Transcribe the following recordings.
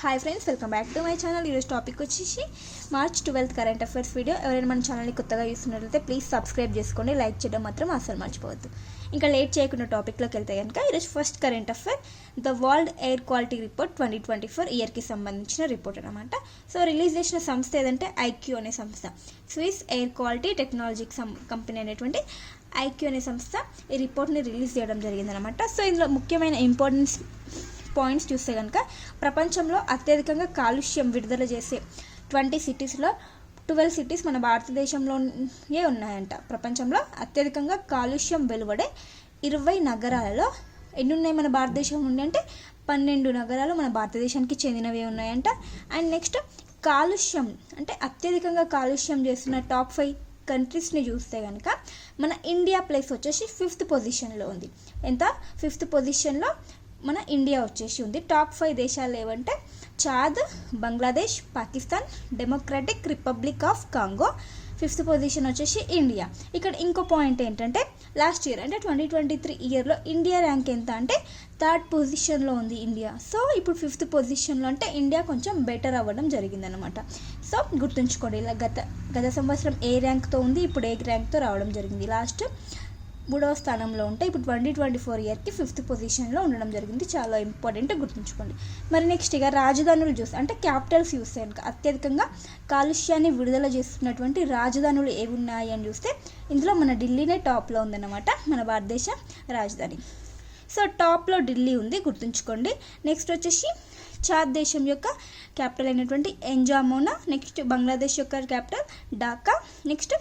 Hi friends, welcome back to my channel. ఈరోజు topic వచ్చేసి March 12 current affairs video. ఎవరైనా మన ఛానల్ని కొత్తగా చూస్తున్నట్లయితే ప్లీజ్ సబ్స్క్రైబ్ చేసుకోండి, లైక్ చేయడం మాత్రం అసలు మర్చిపోవద్దు. ఇంకా లేట్ చేయకుండా టాపిక్లోకి వెళ్తే కనుక ఈరోజు first current affair the world air quality report 2024 ఇయర్కి సంబంధించిన రిపోర్ట్ అనమాట. సో రిలీజ్ చేసిన సంస్థ ఏదంటే ఐక్యూ అనే సంస్థ, Swiss air quality technology company అనేటువంటి ఐక్యూ అనే సంస్థ ఈ రిపోర్ట్ని రిలీజ్ చేయడం జరిగిందనమాట. సో ఇందులో ముఖ్యమైన ఇంపార్టెన్స్ పాయింట్స్ చూస్తే కనుక ప్రపంచంలో అత్యధికంగా కాలుష్యం విడుదల చేసే 20 సిటీస్లో 12 సిటీస్ మన భారతదేశంలోనే ఉన్నాయంట. ప్రపంచంలో అత్యధికంగా కాలుష్యం వెలువడే 20 నగరాలలో ఎన్ని ఉన్నాయి మన భారతదేశం నుండి అంటే 12 నగరాలు మన భారతదేశానికి చెందినవే ఉన్నాయంట. అండ్ నెక్స్ట్ కాలుష్యం అంటే అత్యధికంగా కాలుష్యం చేస్తున్న టాప్ 5 కంట్రీస్ని చూస్తే కనుక మన ఇండియా ప్లేస్ వచ్చేసి 5th పొజిషన్లో ఉంది. ఎంత 5th పొజిషన్లో మన ఇండియా వచ్చేసి ఉంది. టాప్ 5 దేశాలు ఏవంటే Chad, Bangladesh, Pakistan, democratic republic of Congo. 5th position వచ్చేసి ఇండియా. ఇక్కడ ఇంకో పాయింట్ ఏంటంటే లాస్ట్ ఇయర్ అంటే 2023 ఇయర్లో ఇండియా ర్యాంక్ ఎంత అంటే 3rd పొజిషన్లో ఉంది ఇండియా. సో ఇప్పుడు 5th పొజిషన్లో అంటే ఇండియా కొంచెం బెటర్ అవ్వడం జరిగిందనమాట. సో గుర్తుంచుకోండి, ఇలా గత సంవత్సరం ఏ ర్యాంక్తో ఉంది, ఇప్పుడు ఏ ర్యాంక్తో రావడం జరిగింది. లాస్ట్ 3వ స్థానంలో ఉంటే ఇప్పుడు 2024 ఇయర్కి 5th పొజిషన్లో ఉండడం జరిగింది. చాలా ఇంపార్టెంట్, గుర్తుంచుకోండి. మరి నెక్స్ట్ ఇక రాజధానులు చూస్తే అంటే క్యాపిటల్స్ చూస్తే కనుక అత్యధికంగా కాలుష్యాన్ని విడుదల చేస్తున్నటువంటి రాజధానులు ఏవి ఉన్నాయి అని చూస్తే ఇందులో మన ఢిల్లీనే టాప్లో ఉందన్నమాట, మన భారతదేశ రాజధాని. సో టాప్లో ఢిల్లీ ఉంది, గుర్తుంచుకోండి. నెక్స్ట్ వచ్చేసి చాద్ దేశం యొక్క క్యాపిటల్ అయినటువంటి ఎంజామోనా, నెక్స్ట్ బంగ్లాదేశ్ యొక్క క్యాపిటల్ ఢాకా, నెక్స్ట్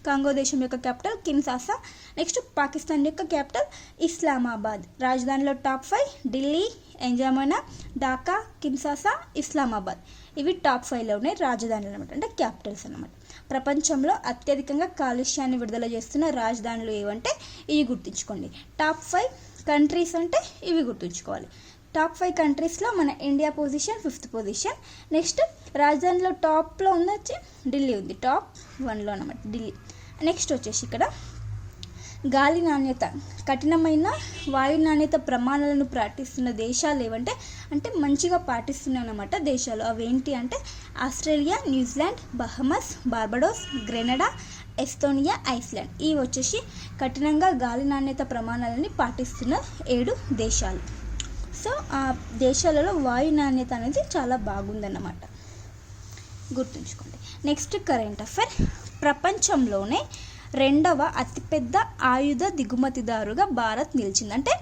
కాంగో దేశం యొక్క క్యాపిటల్ కిన్సాసా, నెక్స్ట్ పాకిస్తాన్ యొక్క క్యాపిటల్ ఇస్లామాబాద్. రాజధానిలో టాప్ 5 ఢిల్లీ, ఎంజామోనా, ఢాకా, కిన్సాసా, ఇస్లామాబాద్. ఇవి టాప్ 5లో ఉన్నాయి రాజధానులు అనమాట, అంటే క్యాపిటల్స్ అనమాట. ప్రపంచంలో అత్యధికంగా కాలుష్యాన్ని విడుదల చేస్తున్న రాజధానులు ఏవంటే ఇవి గుర్తుంచుకోండి. టాప్ 5 కంట్రీస్ అంటే ఇవి గుర్తుంచుకోవాలి. టాప్ 5 కంట్రీస్లో మన India position 5th position. Next రాజధానిలో టాప్లో ఉంది వచ్చి ఢిల్లీ ఉంది, టాప్ 1లో అనమాట ఢిల్లీ. నెక్స్ట్ వచ్చేసి ఇక్కడ గాలి నాణ్యత, కఠినమైన వాయు నాణ్యత ప్రమాణాలను పాటిస్తున్న దేశాలు ఏవంటే అంటే మంచిగా పాటిస్తున్నాయి అన్నమాట దేశాలు. అవి ఏంటి అంటే Australia, New Zealand, Bahamas, Barbados, Grenada, Estonia, Iceland. ఇవి వచ్చేసి కఠినంగా గాలి నాణ్యత ప్రమాణాలని పాటిస్తున్న 7 దేశాలు. సో ఆ దేశాలలో వాయు నాణ్యత అనేది చాలా బాగుందన్నమాట, గుర్తుంచుకోండి. నెక్స్ట్ కరెంట్ అఫైర్, ప్రపంచంలోనే 2వ అతిపెద్ద ఆయుధ దిగుమతిదారుగా భారత్ నిలిచింది.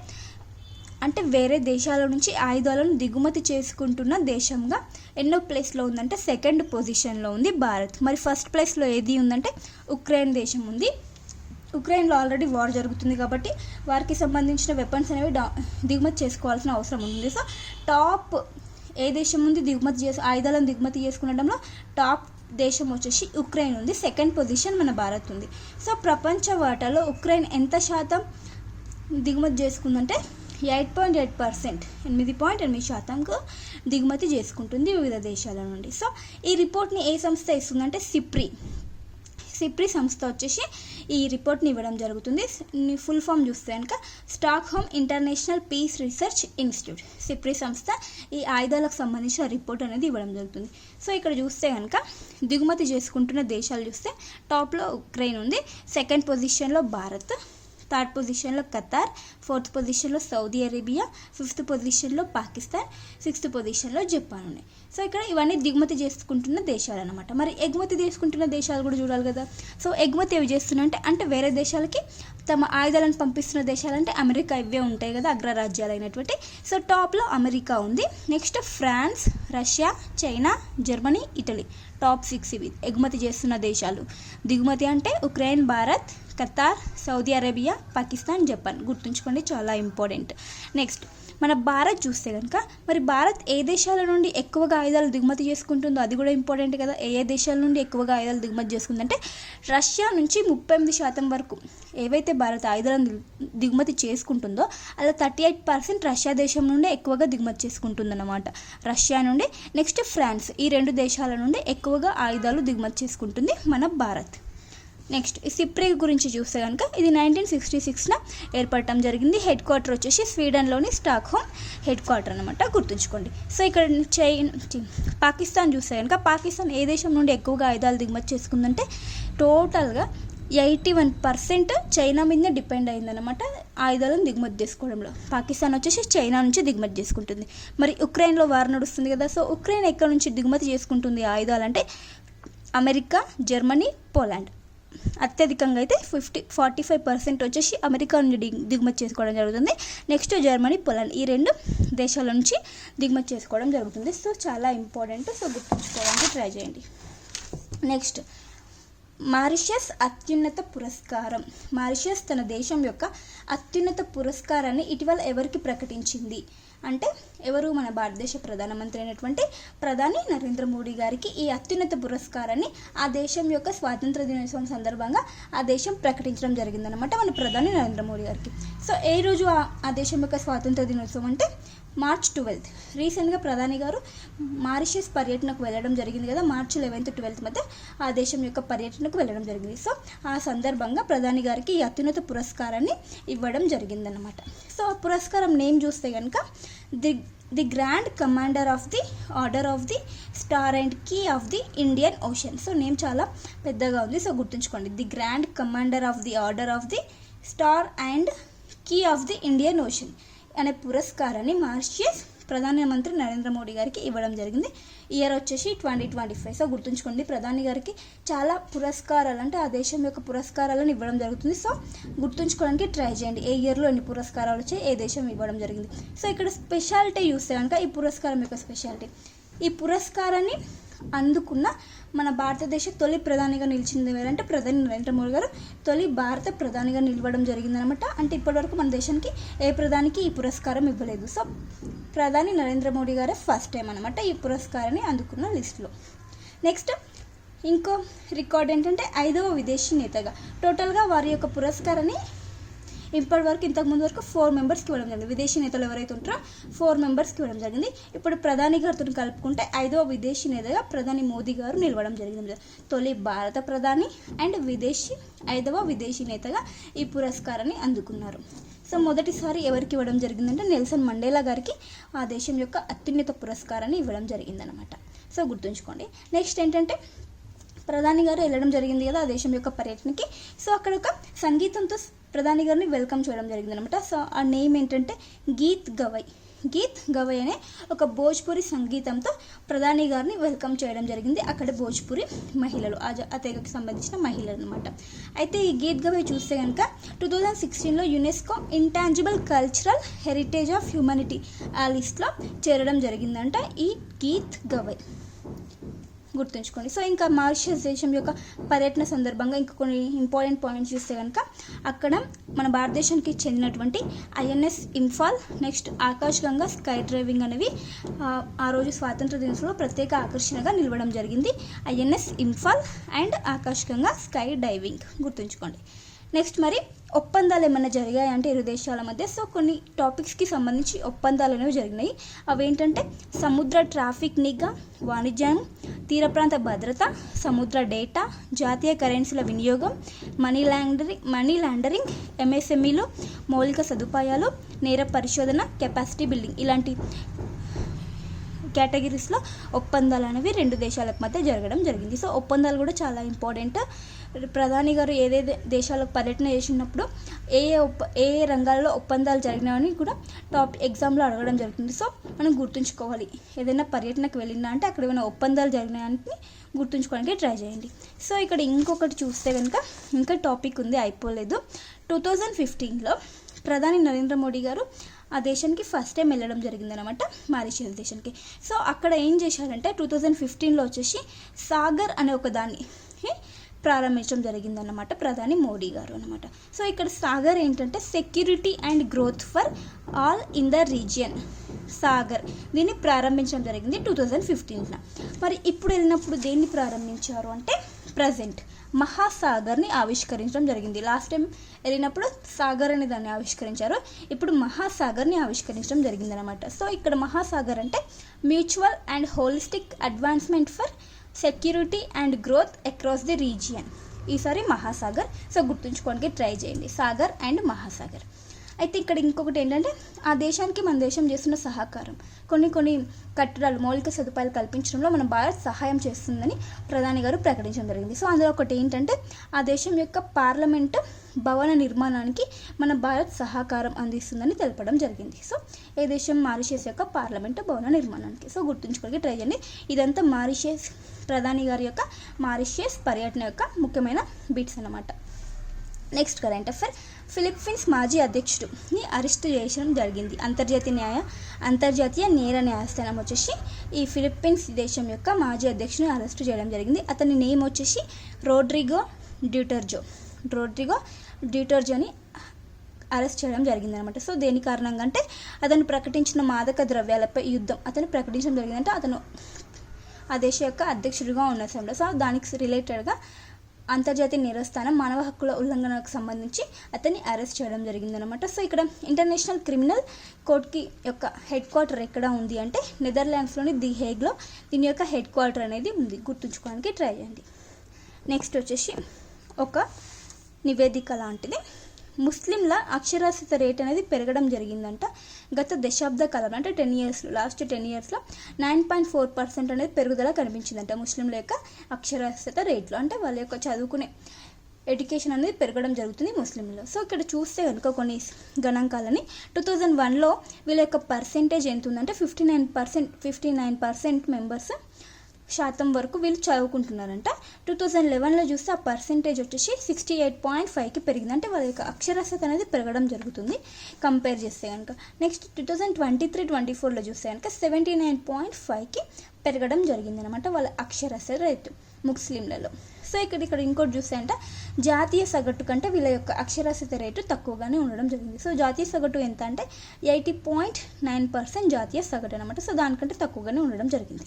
అంటే వేరే దేశాల నుంచి ఆయుధాలను దిగుమతి చేసుకుంటున్న దేశంగా ఎన్నో ప్లేస్లో ఉందంటే 2nd పొజిషన్లో ఉంది భారత్. మరి ఫస్ట్ ప్లేస్లో ఏది ఉందంటే ఉక్రెయిన్ దేశం ఉంది. ఉక్రెయిన్లో ఆల్రెడీ వార్ జరుగుతుంది కాబట్టి వారికి సంబంధించిన వెపన్స్ అనేవి దిగుమతి చేసుకోవాల్సిన అవసరం ఉంది. సో టాప్ ఏ దేశం ఉంది ఆయుధాలను దిగుమతి చేసుకునడంలో టాప్ దేశం వచ్చేసి ఉక్రెయిన్ ఉంది. 2nd పొజిషన్ మన భారత్ ఉంది. సో ప్రపంచ వాటాలో ఉక్రెయిన్ ఎంత శాతం దిగుమతి చేసుకుందంటే 8.8%, 8.8% దిగుమతి చేసుకుంటుంది వివిధ దేశాల నుండి. సో ఈ రిపోర్ట్ని ఏ సంస్థ ఇస్తుందంటే సిప్రి సంస్థ వచ్చేసి ఈ రిపోర్ట్ని ఇవ్వడం జరుగుతుంది. ఫుల్ ఫామ్ చూస్తే కనుక Stockholm international peace research institute. SIPRI సంస్థ ఈ ఆయుధాలకు సంబంధించిన రిపోర్ట్ అనేది ఇవ్వడం జరుగుతుంది. సో ఇక్కడ చూస్తే కనుక దిగుమతి చేసుకుంటున్న దేశాలు చూస్తే టాప్లో ఉక్రెయిన్ ఉంది, 2nd పొజిషన్లో భారత్, 3rd పొజిషన్లో ఖతార్, 4th పొజిషన్లో సౌదీ అరేబియా, 5th పొజిషన్లో పాకిస్తాన్, 6th పొజిషన్లో జపాన్ ఉన్నాయి. సో ఇక్కడ ఇవన్నీ దిగుమతి చేసుకుంటున్న దేశాలు అనమాట. మరి ఎగుమతి చేసుకుంటున్న దేశాలు కూడా చూడాలి కదా. సో ఎగుమతి ఏవి చేస్తున్నాయంటే అంటే వేరే దేశాలకి తమ ఆయుధాలను పంపిస్తున్న దేశాలంటే అమెరికా ఇవే ఉంటాయి కదా, అగ్రరాజ్యాలు అయినటువంటి. సో టాప్లో అమెరికా ఉంది. Next France, Russia, China, Germany, Italy. Top 6 ఇవి ఎగుమతి చేస్తున్న దేశాలు. దిగుమతి అంటే Ukraine, Bharat, Qatar, Saudi Arabia, Pakistan, Japan. గుర్తుంచుకోండి, చాలా ఇంపార్టెంట్. నెక్స్ట్ మన భారత్ చూస్తే కనుక మరి భారత్ ఏ దేశాల నుండి ఎక్కువగా ఆయుధాలు దిగుమతి చేసుకుంటుందో అది కూడా ఇంపార్టెంట్ కదా. ఏ దేశాల నుండి ఎక్కువగా ఆయుధాలు దిగుమతి చేసుకుందంటే రష్యా నుంచి 38% వరకు ఏవైతే భారత్ ఆయుధాలను దిగుమతి చేసుకుంటుందో అలా 38% రష్యా దేశం నుండి ఎక్కువగా దిగుమతి చేసుకుంటుందన్నమాట, రష్యా నుండి. Next France. ఈ 2 దేశాల నుండి ఎక్కువగా ఆయుధాలు దిగుమతి చేసుకుంటుంది మన భారత్. నెక్స్ట్ ఈ సిప్రి గురించి చూస్తే కనుక ఇది 1966 ఏర్పడటం జరిగింది. హెడ్ క్వార్టర్ వచ్చేసి స్వీడన్లోని స్టాక్ హోమ్ హెడ్ క్వార్టర్ అనమాట, గుర్తుంచుకోండి. సో ఇక్కడ పాకిస్తాన్ చూస్తే కనుక పాకిస్తాన్ ఏ దేశం నుండి ఎక్కువగా ఆయుధాలు దిగుమతి చేసుకుందంటే టోటల్గా 81% చైనా మీదనే డిపెండ్ అయిందనమాట ఆయుధాలను దిగుమతి చేసుకోవడంలో. పాకిస్తాన్ వచ్చేసి చైనా నుంచి దిగుమతి చేసుకుంటుంది. మరి ఉక్రెయిన్లో వార్ నడుస్తుంది కదా, సో ఉక్రెయిన్ ఎక్కడ నుంచి దిగుమతి చేసుకుంటుంది ఆయుధాలు అంటే అమెరికా, జర్మనీ, పోలాండ్. అత్యధికంగా అయితే 45% వచ్చేసి అమెరికా నుండి దిగుమతి చేసుకోవడం జరుగుతుంది. నెక్స్ట్ జర్మనీ, పోలాండ్ ఈ 2 దేశాల నుంచి దిగుమతి చేసుకోవడం జరుగుతుంది. సో చాలా ఇంపార్టెంట్, సో గుర్తుంచుకోవడానికి ట్రై చేయండి. నెక్స్ట్ మారిషస్ అత్యున్నత పురస్కారం. మారిషస్ తన దేశం యొక్క అత్యున్నత పురస్కారాన్ని ఇటీవల ఎవరికి ప్రకటించింది అంటే ఎవరు, మన భారతదేశ ప్రధానమంత్రి అయినటువంటి ప్రధాని నరేంద్ర మోడీ గారికి ఈ అత్యున్నత పురస్కారాన్ని ఆ దేశం యొక్క స్వాతంత్ర దినోత్సవం సందర్భంగా ఆ దేశం ప్రకటించడం జరిగిందనమాట మన ప్రధాని నరేంద్ర మోడీ గారికి. సో ఏ రోజు ఆ దేశం యొక్క స్వాతంత్ర దినోత్సవం అంటే మార్చ్ 12. రీసెంట్గా ప్రధాని గారు మారిషస్ పర్యటనకు వెళ్ళడం జరిగింది కదా, మార్చ్ 11, 12 మధ్య ఆ దేశం యొక్క పర్యటనకు వెళ్ళడం జరిగింది. సో ఆ సందర్భంగా ప్రధాని గారికి ఈ అత్యున్నత పురస్కారాన్ని ఇవ్వడం జరిగిందన్నమాట. సో ఆ పురస్కారం నేమ్ చూస్తే కనుక the grand commander of the order of the star and key of the Indian Ocean. So name చాలా పెద్దగా ఉంది, సో గుర్తుంచుకోండి. The grand commander of the order of the star and key of the Indian Ocean అనే పురస్కారాన్ని Mauritius ప్రధానమంత్రి నరేంద్ర మోడీ గారికి ఇవ్వడం జరిగింది. ఇయర్ వచ్చేసి 2025. సో గుర్తుంచుకోండి, ప్రధాని గారికి చాలా పురస్కారాలు అంటే ఆ దేశం యొక్క పురస్కారాలను ఇవ్వడం జరుగుతుంది. సో గుర్తుంచుకోవడానికి ట్రై చేయండి ఏ ఇయర్లో ఎన్ని పురస్కారాలు వచ్చాయి, ఏ దేశం ఇవ్వడం జరిగింది. సో ఇక్కడ స్పెషాలిటీ చూస్తే కనుక ఈ పురస్కారం యొక్క స్పెషాలిటీ, ఈ పురస్కారాన్ని అందుకున్న మన భారతదేశ తొలి ప్రధానిగా నిలిచింది ఎవరంటే ప్రధాని నరేంద్ర మోడీ గారు తొలి భారత ప్రధానిగా నిలవడం జరిగిందనమాట. అంటే ఇప్పటివరకు మన దేశానికి ఏ ప్రధానికి ఈ పురస్కారం ఇవ్వలేదు. సో ప్రధాని నరేంద్ర మోడీ గారే ఫస్ట్ టైం అనమాట ఈ పురస్కారాన్ని అందుకున్న లిస్టులో. నెక్స్ట్ ఇంకో రికార్డ్ ఏంటంటే 5వ విదేశీ నేతగా. టోటల్గా వారి యొక్క పురస్కారాన్ని ఇప్పటివరకు ఇంతకుముందు వరకు 4 మెంబర్స్కి ఇవ్వడం జరిగింది. విదేశీ నేతలు ఎవరైతే ఉంటారో 4 మెంబర్స్కి ఇవ్వడం జరిగింది. ఇప్పుడు ప్రధాని గారితో కలుపుకుంటే 5వ విదేశీ నేతగా ప్రధాని మోదీ గారు నిలవడం జరిగింది. తొలి భారత ప్రధాని అండ్ 5వ విదేశీ నేతగా ఈ పురస్కారాన్ని అందుకున్నారు. సో మొదటిసారి ఎవరికి ఇవ్వడం జరిగిందంటే నెల్సన్ మండేలా గారికి ఆ దేశం యొక్క అత్యున్నత పురస్కారాన్ని ఇవ్వడం జరిగిందనమాట. సో గుర్తుంచుకోండి. నెక్స్ట్ ఏంటంటే ప్రధాని గారు వెళ్ళడం జరిగింది కదా ఆ దేశం యొక్క పర్యటనకి. సో అక్కడ ఒక సంగీతంతో ప్రధాని గారిని వెల్కమ్ చేయడం జరిగిందనమాట. సో ఆ నేమ్ ఏంటంటే గీత్ గవై అనే ఒక భోజ్పురి సంగీతంతో ప్రధాని గారిని వెల్కమ్ చేయడం జరిగింది. అక్కడ భోజ్పురి మహిళలు ఆ తెగకు సంబంధించిన మహిళలు అనమాట. అయితే ఈ గీత్ గవై చూస్తే కనుక 2016లో UNESCO intangible cultural heritage of humanity ఆ లిస్ట్లో చేరడం జరిగిందంట ఈ గీత్ గవై, గుర్తుంచుకోండి. సో ఇంకా మారిషస్ దేశం యొక్క పర్యటన సందర్భంగా ఇంకా కొన్ని ఇంపార్టెంట్ పాయింట్స్ చూస్తే కనుక అక్కడ మన భారతదేశానికి చెందినటువంటి INS Imphal, next Akash Ganga sky driving అనేవి ఆ రోజు స్వాతంత్ర దినోత్సవంలో ప్రత్యేక ఆకర్షణగా నిలవడం జరిగింది. INS Imphal and Akash Ganga sky diving, గుర్తుంచుకోండి. నెక్స్ట్ మరి ఒప్పందాలు ఏమైనా జరిగాయి అంటే ఇరు దేశాల మధ్య. సో కొన్ని టాపిక్స్కి సంబంధించి ఒప్పందాలు అనేవి జరిగినాయి. అవేంటంటే సముద్ర ట్రాఫిక్ నిఘా, వాణిజ్యం, తీర ప్రాంత భద్రత, సముద్ర డేటా, జాతీయ కరెన్సీల వినియోగం, మనీ లాండరింగ్, MSMEలు, మౌలిక సదుపాయాలు, నేర పరిశోధన, కెపాసిటీ బిల్డింగ్ ఇలాంటి కేటగిరీస్లో ఒప్పందాలు అనేవి 2 దేశాలకు మధ్య జరగడం జరిగింది. సో ఒప్పందాలు కూడా చాలా ఇంపార్టెంట్. ప్రధాని గారు ఏదేదే దేశాలకు పర్యటన చేసినప్పుడు ఏ రంగాల్లో ఒప్పందాలు జరిగినాయని కూడా ఎగ్జామ్లో అడగడం జరుగుతుంది. సో మనం గుర్తుంచుకోవాలి, ఏదైనా పర్యటనకు వెళ్ళినా అంటే అక్కడ ఏమైనా ఒప్పందాలు జరిగినాయని గుర్తుంచుకోవడానికి ట్రై చేయండి. సో ఇక్కడ ఇంకొకటి చూస్తే కనుక ఇంకా టాపిక్ ఉంది, అయిపోలేదు. 2015లో ప్రధాని నరేంద్ర మోడీ గారు ఆ దేశానికి ఫస్ట్ టైం వెళ్ళడం జరిగిందనమాట, మారిషస్ దేశానికి. సో అక్కడ ఏం చేశారంటే 2015లో వచ్చేసి సాగర్ అనే ఒక దాన్ని ప్రారంభించడం జరిగిందన్నమాట ప్రధాని మోడీ గారు అనమాట. సో ఇక్కడ సాగర్ ఏంటంటే security and growth for all in the region. Sagar దీన్ని ప్రారంభించడం జరిగింది 2015లో. మరి ఇప్పుడు వెళ్ళినప్పుడు దేన్ని ప్రారంభించారు అంటే ప్రజెంట్ మహాసాగర్ని ఆవిష్కరించడం జరిగింది. లాస్ట్ టైం వెళ్ళినప్పుడు సాగర్ అనే దాన్ని ఆవిష్కరించారు, ఇప్పుడు మహాసాగర్ని ఆవిష్కరించడం జరిగిందనమాట. సో ఇక్కడ మహాసాగర్ అంటే mutual and holistic advancement for security and growth across the region. ఈసారి మహాసాగర్. సో గుర్తుంచుకోవడానికి ట్రై చేయండి, సాగర్ అండ్ మహాసాగర్. అయితే ఇక్కడ ఇంకొకటి ఏంటంటే ఆ దేశానికి మన దేశం చేస్తున్న సహకారం, కొన్ని కట్టడాలు మౌలిక సదుపాయాలు కల్పించడంలో మన భారత్ సహాయం చేస్తుందని ప్రధాని గారు ప్రకటించడం జరిగింది. సో అందులో ఒకటి ఏంటంటే ఆ దేశం యొక్క పార్లమెంటు భవన నిర్మాణానికి మన భారత్ సహకారం అందిస్తుందని తెలపడం జరిగింది. సో ఏ దేశం? మారిషస్ యొక్క పార్లమెంటు భవన నిర్మాణానికి. సో గుర్తుంచుకోవడానికి ట్రై చేయండి. ఇదంతా మారిషస్ ప్రధాని గారి యొక్క మారిషస్ పర్యటన యొక్క ముఖ్యమైన బిట్స్ అన్నమాట. Next current affair. ఫిలిప్పీన్స్ మాజీ అధ్యక్షుడిని అరెస్ట్ చేయడం జరిగింది. అంతర్జాతీయ నేర న్యాయస్థానం వచ్చేసి ఈ ఫిలిప్పీన్స్ దేశం యొక్క మాజీ అధ్యక్షుడిని అరెస్ట్ చేయడం జరిగింది. అతని నేమ్ వచ్చేసి రోడ్రిగో డ్యూటర్జోని అరెస్ట్ చేయడం జరిగింది అనమాట. సో దేని కారణంగా అంటే అతను ప్రకటించిన మాదక ద్రవ్యాలపై యుద్ధం అతను ప్రకటించడం జరిగిందంటే అతను ఆ దేశ యొక్క అధ్యక్షుడిగా ఉన్న సమయంలో. సో దానికి రిలేటెడ్గా అంతర్జాతీయ నేరస్థానం మానవ హక్కుల ఉల్లంఘనకు సంబంధించి అతన్ని అరెస్ట్ చేయడం జరిగిందనమాట. సో ఇక్కడ ఇంటర్నేషనల్ క్రిమినల్ కోర్ట్కి యొక్క హెడ్ క్వార్టర్ ఎక్కడ ఉంది అంటే నెదర్లాండ్స్లోని ది హేగ్లో దీని యొక్క హెడ్ క్వార్టర్ అనేది ఉంది. గుర్తుంచుకోవడానికి ట్రై చేయండి. నెక్స్ట్ వచ్చేసి ఒక నివేదిక లాంటిది. ముస్లింల అక్షరాస్యత రేట్ అనేది పెరగడం జరిగిందంట గత దశాబ్ద కాలంలో, అంటే 10 ఇయర్స్లో, లాస్ట్ 10 ఇయర్స్లో 9.4% అనేది పెరుగుదల కనిపించిందంట ముస్లింల యొక్క అక్షరాస్యత రేట్లో. అంటే వాళ్ళ యొక్క చదువుకునే ఎడ్యుకేషన్ అనేది పెరగడం జరుగుతుంది ముస్లింలో. సో ఇక్కడ చూస్తే కనుక కొన్ని గణాంకాలని 2001లో వీళ్ళ యొక్క పర్సెంటేజ్ ఎంత ఉందంటే 59% మెంబర్స్ శాతం వరకు వీళ్ళు చదువుకుంటున్నారంట. 2011లో చూస్తే ఆ పర్సెంటేజ్ వచ్చేసి 68.5కి పెరిగింది. అంటే వాళ్ళ యొక్క అక్షరాస్యత అనేది పెరగడం జరుగుతుంది కంపేర్ చేస్తే కనుక. నెక్స్ట్ 2023-24లో చూస్తే కనుక 79.5కి పెరగడం జరిగింది అనమాట వాళ్ళ అక్షరాస్యత రేటు ముస్లింలలో. సో ఇక్కడ ఇంకోటి చూస్తే అంటే జాతీయ సగటు కంటే వీళ్ళ యొక్క అక్షరాస్యత రేటు తక్కువగానే ఉండడం జరిగింది. సో జాతీయ సగటు ఎంత అంటే 80.9% జాతీయ సగటు అనమాట. సో దానికంటే తక్కువగానే ఉండడం జరిగింది.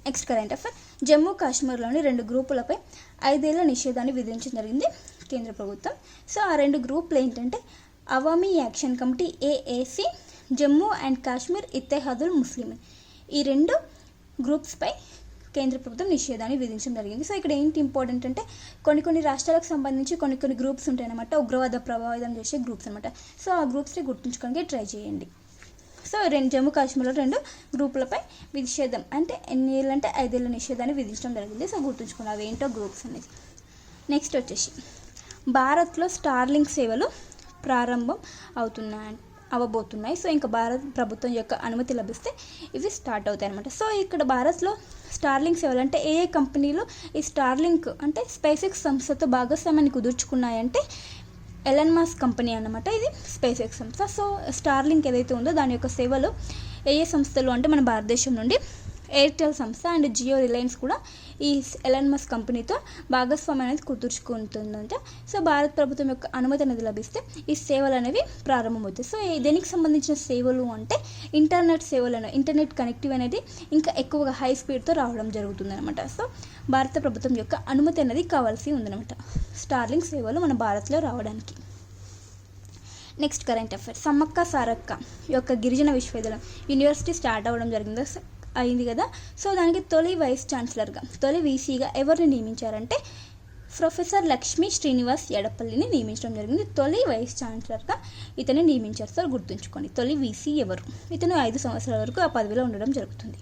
Next current affair. జమ్మూ కాశ్మీర్లోని 2 గ్రూపులపై 5 ఏళ్ల నిషేధాన్ని విధించడం జరిగింది కేంద్ర ప్రభుత్వం. సో ఆ 2 గ్రూపులు ఏంటంటే Awami action committee AAC, Jammu and Kashmir Ittehadul Muslimeen. ఈ 2 గ్రూప్స్పై కేంద్ర ప్రభుత్వం నిషేధాన్ని విధించడం జరిగింది. సో ఇక్కడ ఏంటి ఇంపార్టెంట్ అంటే కొన్ని రాష్ట్రాలకు సంబంధించి కొన్ని గ్రూప్స్ ఉంటాయన్నమాట, ఉగ్రవాద ప్రభావితం చేసే గ్రూప్స్ అనమాట. సో ఆ గ్రూప్స్ని గుర్తుంచుకోవడానికి ట్రై చేయండి. సో జమ్మూ కాశ్మీర్లో 2 గ్రూపులపై నిషేధం అంటే ఎన్ని ఏళ్ళు అంటే 5 ఏళ్ళ నిషేధాన్ని విధించడం జరిగింది. సో గుర్తుంచుకోండి అవి ఏంటో గ్రూప్స్ అనేది. నెక్స్ట్ వచ్చేసి భారత్లో స్టార్లింక్ సేవలు ప్రారంభం అవ్వబోతున్నాయి. సో ఇంకా భారత ప్రభుత్వం యొక్క అనుమతి లభిస్తే ఇవి స్టార్ట్ అవుతాయి అనమాట. సో ఇక్కడ భారత్లో స్టార్లింక్ సేవలు అంటే ఏ కంపెనీలు ఈ స్టార్లింక్ అంటే స్పేస్ ఎక్స్ సంస్థతో భాగస్వామ్యాన్ని కుదుర్చుకున్నాయంటే ఎలన్ మస్క్ కంపెనీ అన్నమాట. ఇది స్పేస్ ఎక్స్ సంస్థ. సో స్టార్లింక్ ఏదైతే ఉందో దాని యొక్క సేవలు ఏ సంస్థలు అంటే మన భారతదేశం నుండి ఎయిర్టెల్ సంస్థ అండ్ జియో, రిలయన్స్ కూడా ఈ ఎలన్ మస్క్ కంపెనీతో భాగస్వామ్యం అనేది కుదుర్చుకుంటుందంట. సో భారత ప్రభుత్వం యొక్క అనుమతి అనేది లభిస్తే ఈ సేవలు అనేవి ప్రారంభమవుతాయి. సో దేనికి సంబంధించిన సేవలు అంటే ఇంటర్నెట్ సేవలను, ఇంటర్నెట్ కనెక్టివ్ అనేది ఇంకా ఎక్కువగా హై స్పీడ్తో రావడం జరుగుతుంది అనమాట. సో భారత ప్రభుత్వం యొక్క అనుమతి అనేది కావాల్సి ఉందన్నమాట స్టార్లింక్ సేవలు మన భారత్లో రావడానికి. Next current affair. Sammakka Sarakka యొక్క గిరిజన విశ్వవిద్యాలయం యూనివర్సిటీ స్టార్ట్ అవ్వడం అయింది కదా. సో దానికి తొలి వైస్ ఛాన్సలర్గా, తొలి వీసీగా ఎవరిని నియమించారంటే ప్రొఫెసర్ లక్ష్మీ శ్రీనివాస్ ఎడపల్లిని నియమించడం జరిగింది. తొలి వైస్ ఛాన్సలర్గా ఇతన్ని నియమించారు. సో గుర్తుంచుకోండి తొలి వీసీ ఎవరు. ఇతను 5 సంవత్సరాల వరకు ఆ పదవిలో ఉండడం జరుగుతుంది.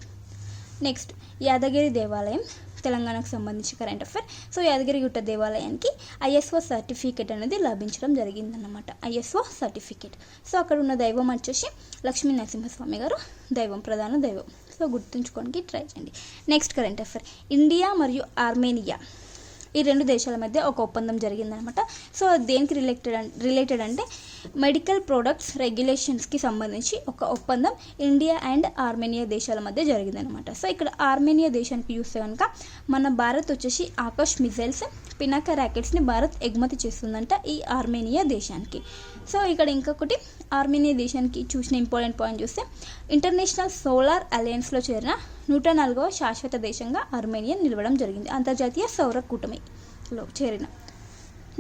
నెక్స్ట్ యాదగిరి దేవాలయం తెలంగాణకు సంబంధించి కరెంట్ అఫైర్. సో యాదగిరిగుట్ట దేవాలయానికి ISO సర్టిఫికేట్ అనేది లభించడం జరిగిందన్నమాట. ISO certificate. సో అక్కడ ఉన్న దైవం వచ్చేసి లక్ష్మీ నరసింహస్వామి గారు దైవం, ప్రధాన దైవం. సో గుర్తుంచుకోవడానికి ట్రై చేయండి. Next current affair. ఇండియా మరియు ఆర్మేనియా ఈ 2 దేశాల మధ్య ఒక ఒప్పందం జరిగిందనమాట. సో దేనికి రిలేటెడ్ అంటే మెడికల్ ప్రొడక్ట్స్ రెగ్యులేషన్స్కి సంబంధించి ఒక ఒప్పందం ఇండియా అండ్ ఆర్మేనియా దేశాల మధ్య జరిగిందనమాట. సో ఇక్కడ ఆర్మేనియా దేశానికి చూస్తే కనుక మన భారత్ వచ్చేసి ఆకాష్ మిజైల్స్, పినాక ర్యాకెట్స్ని భారత్ ఎగుమతి చేస్తుందంట ఈ ఆర్మేనియా దేశానికి. సో ఇక్కడ ఇంకొకటి ఆర్మేనియా దేశానికి చూసిన ఇంపార్టెంట్ పాయింట్ చూస్తే ఇంటర్నేషనల్ సోలార్ అలయన్స్లో చేరిన 104వ శాశ్వత దేశంగా ఆర్మేనియా నిలవడం జరిగింది, అంతర్జాతీయ సౌర కూటమిలో చేరిన.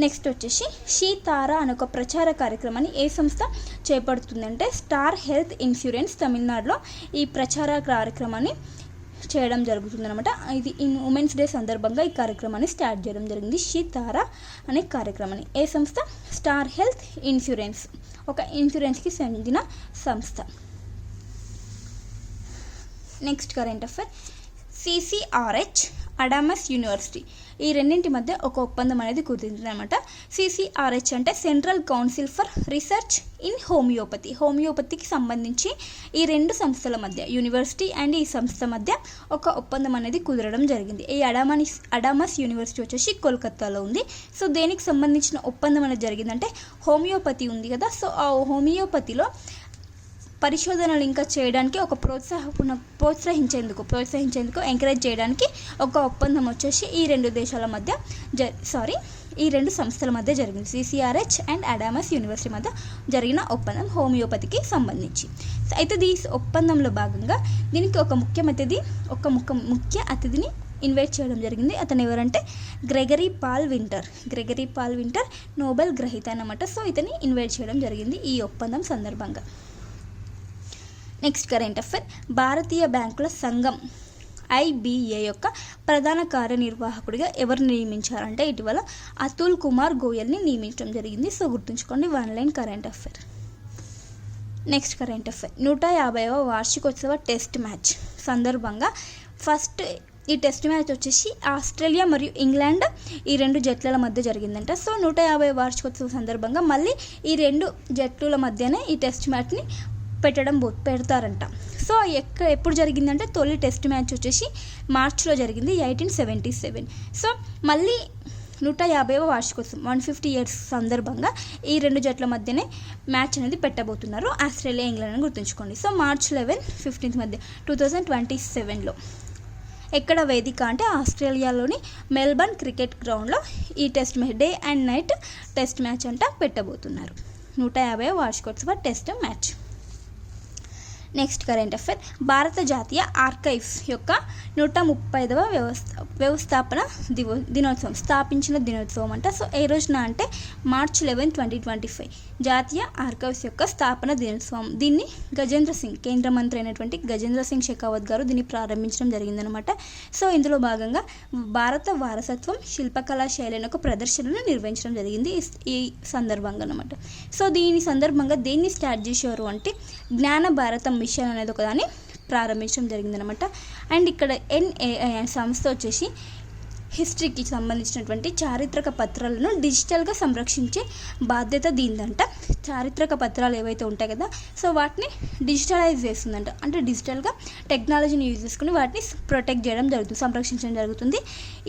నెక్స్ట్ వచ్చేసి షీతారా అనే ఒక ప్రచార కార్యక్రమాన్ని ఏ సంస్థ చేపడుతుందంటే స్టార్ హెల్త్ ఇన్సూరెన్స్ తమిళనాడులో ఈ ప్రచార కార్యక్రమాన్ని చేయడం జరుగుతుందన్నమాట. ఇది ఉమెన్స్ డే సందర్భంగా ఈ కార్యక్రమాన్ని స్టార్ట్ చేయడం జరిగింది. షితారా అనే కార్యక్రమాన్ని. ఏ సంస్థ? స్టార్ హెల్త్ ఇన్సూరెన్స్, ఒక ఇన్సూరెన్స్కి చెందిన సంస్థ. Next current affair, CCRH Adamas university, ఈ రెండింటి మధ్య ఒక ఒప్పందం అనేది కుదిరింది అనమాట. CCRH అంటే central council for research in homeopathy. హోమియోపతికి సంబంధించి ఈ రెండు సంస్థల మధ్య, యూనివర్సిటీ అండ్ ఈ సంస్థ మధ్య ఒక ఒప్పందం అనేది కుదరడం జరిగింది. ఈ అడామస్ యూనివర్సిటీ వచ్చేసి కోల్కతాలో ఉంది. సో దేనికి సంబంధించిన ఒప్పందం అనేది జరిగిందంటే హోమియోపతి ఉంది కదా, సో ఆ హోమియోపతిలో పరిశోధనలు ఇంకా చేయడానికి ఒక ప్రోత్సహించేందుకు ఎంకరేజ్ చేయడానికి ఒక ఒప్పందం వచ్చేసి ఈ రెండు దేశాల మధ్య ఈ రెండు సంస్థల మధ్య జరిగింది. CCRH అండ్ అడామస్ యూనివర్సిటీ మధ్య జరిగిన ఒప్పందం హోమియోపతికి సంబంధించి. అయితే ఈ ఒప్పందంలో భాగంగా దీనికి ఒక ముఖ్య అతిథిని ఇన్వైట్ చేయడం జరిగింది. అతను ఎవరంటే గ్రెగరీ పాల్ వింటర్ నోబెల్ గ్రహీత అన్నమాట. సో ఇతన్ని ఇన్వైట్ చేయడం జరిగింది ఈ ఒప్పందం సందర్భంగా. నెక్స్ట్ కరెంట్ అఫైర్, భారతీయ బ్యాంకుల సంఘం IBA యొక్క ప్రధాన కార్యనిర్వాహకుడిగా ఎవరు నియమించారంటే ఇటీవల అతుల్ కుమార్ గోయల్ని నియమించడం జరిగింది. సో గుర్తుంచుకోండి, 1 line current affair. Next current affair, 150వ వార్షికోత్సవ టెస్ట్ మ్యాచ్ సందర్భంగా ఈ టెస్ట్ మ్యాచ్ వచ్చేసి ఆస్ట్రేలియా మరియు ఇంగ్లాండ్ ఈ రెండు జట్ల మధ్య జరిగిందంట. సో 150 వార్షికోత్సవ సందర్భంగా మళ్ళీ ఈ రెండు జట్ల మధ్యనే ఈ టెస్ట్ మ్యాచ్ని పెడతారంట. సో ఎప్పుడు జరిగిందంటే తొలి టెస్ట్ మ్యాచ్ వచ్చేసి మార్చ్లో జరిగింది, 1877. సో మళ్ళీ 150వ వార్షికోత్సవం 150 ఇయర్స్ సందర్భంగా ఈ రెండు జట్ల మధ్యనే మ్యాచ్ అనేది పెట్టబోతున్నారు, ఆస్ట్రేలియా ఇంగ్లాండ్ అని గుర్తుంచుకోండి. సో March 11, 15 మధ్య 2027లో ఎక్కడ వేదిక అంటే ఆస్ట్రేలియాలోని మెల్బర్న్ క్రికెట్ గ్రౌండ్లో ఈ test match, day and night test match అంట పెట్టబోతున్నారు, 150వ వార్షికోత్సవ test match. Next current affair, భారత జాతీయ ఆర్కైవ్స్ యొక్క 130వ వ్యవస్థాపన దినోత్సవం, స్థాపించిన దినోత్సవం అంట. సో ఏ రోజున అంటే March 11, 2025 జాతీయ ఆర్కైవ్స్ యొక్క స్థాపన దినోత్సవం. దీన్ని కేంద్ర మంత్రి అయినటువంటి గజేంద్ర సింగ్ షెకావత్ గారు దీన్ని ప్రారంభించడం జరిగిందనమాట. సో ఇందులో భాగంగా భారత వారసత్వం శిల్పకళా శైలి ఒక ప్రదర్శనను నిర్వహించడం జరిగింది ఈ సందర్భంగా అనమాట. సో దీని సందర్భంగా దేన్ని స్టార్ట్ చేసేవారు అంటే జ్ఞాన భారతం మిషన్ అనేది ఒకదాన్ని ప్రారంభించడం జరిగిందనమాట. అండ్ ఇక్కడ NAI సంస్థ వచ్చేసి హిస్టరీకి సంబంధించినటువంటి చారిత్రక పత్రాలను డిజిటల్గా సంరక్షించే బాధ్యత దీనిదంట. చారిత్రక పత్రాలు ఏవైతే ఉంటాయి కదా, సో వాటిని డిజిటలైజ్ చేస్తుందంట. అంటే డిజిటల్గా టెక్నాలజీని యూజ్ చేసుకుని వాటిని ప్రొటెక్ట్ చేయడం జరుగుతుంది, సంరక్షించడం జరుగుతుంది.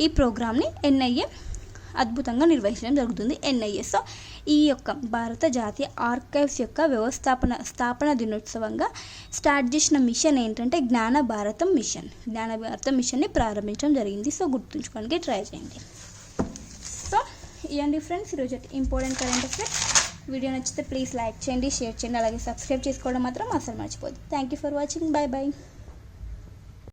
ఈ ప్రోగ్రామ్ని NIA అద్భుతంగా నిర్వహించడం జరుగుతుంది, NIA. సో ఈ యొక్క భారత జాతీయ ఆర్కైవ్స్ యొక్క స్థాపన దినోత్సవంగా స్టార్ట్ చేసిన మిషన్ ఏంటంటే జ్ఞాన భారతం మిషన్ని ప్రారంభించడం జరిగింది. సో గుర్తుంచుకోవడానికి ట్రై చేయండి. సో ఇవ్వండి ఫ్రెండ్స్ ఈరోజు ఇంపార్టెంట్ కరెంట్ అఫైర్. వీడియో నచ్చితే ప్లీజ్ లైక్ చేయండి, షేర్ చేయండి, అలాగే సబ్స్క్రైబ్ చేసుకోవడం మాత్రం అసలు మర్చిపోద్దు. Thank you for watching. By.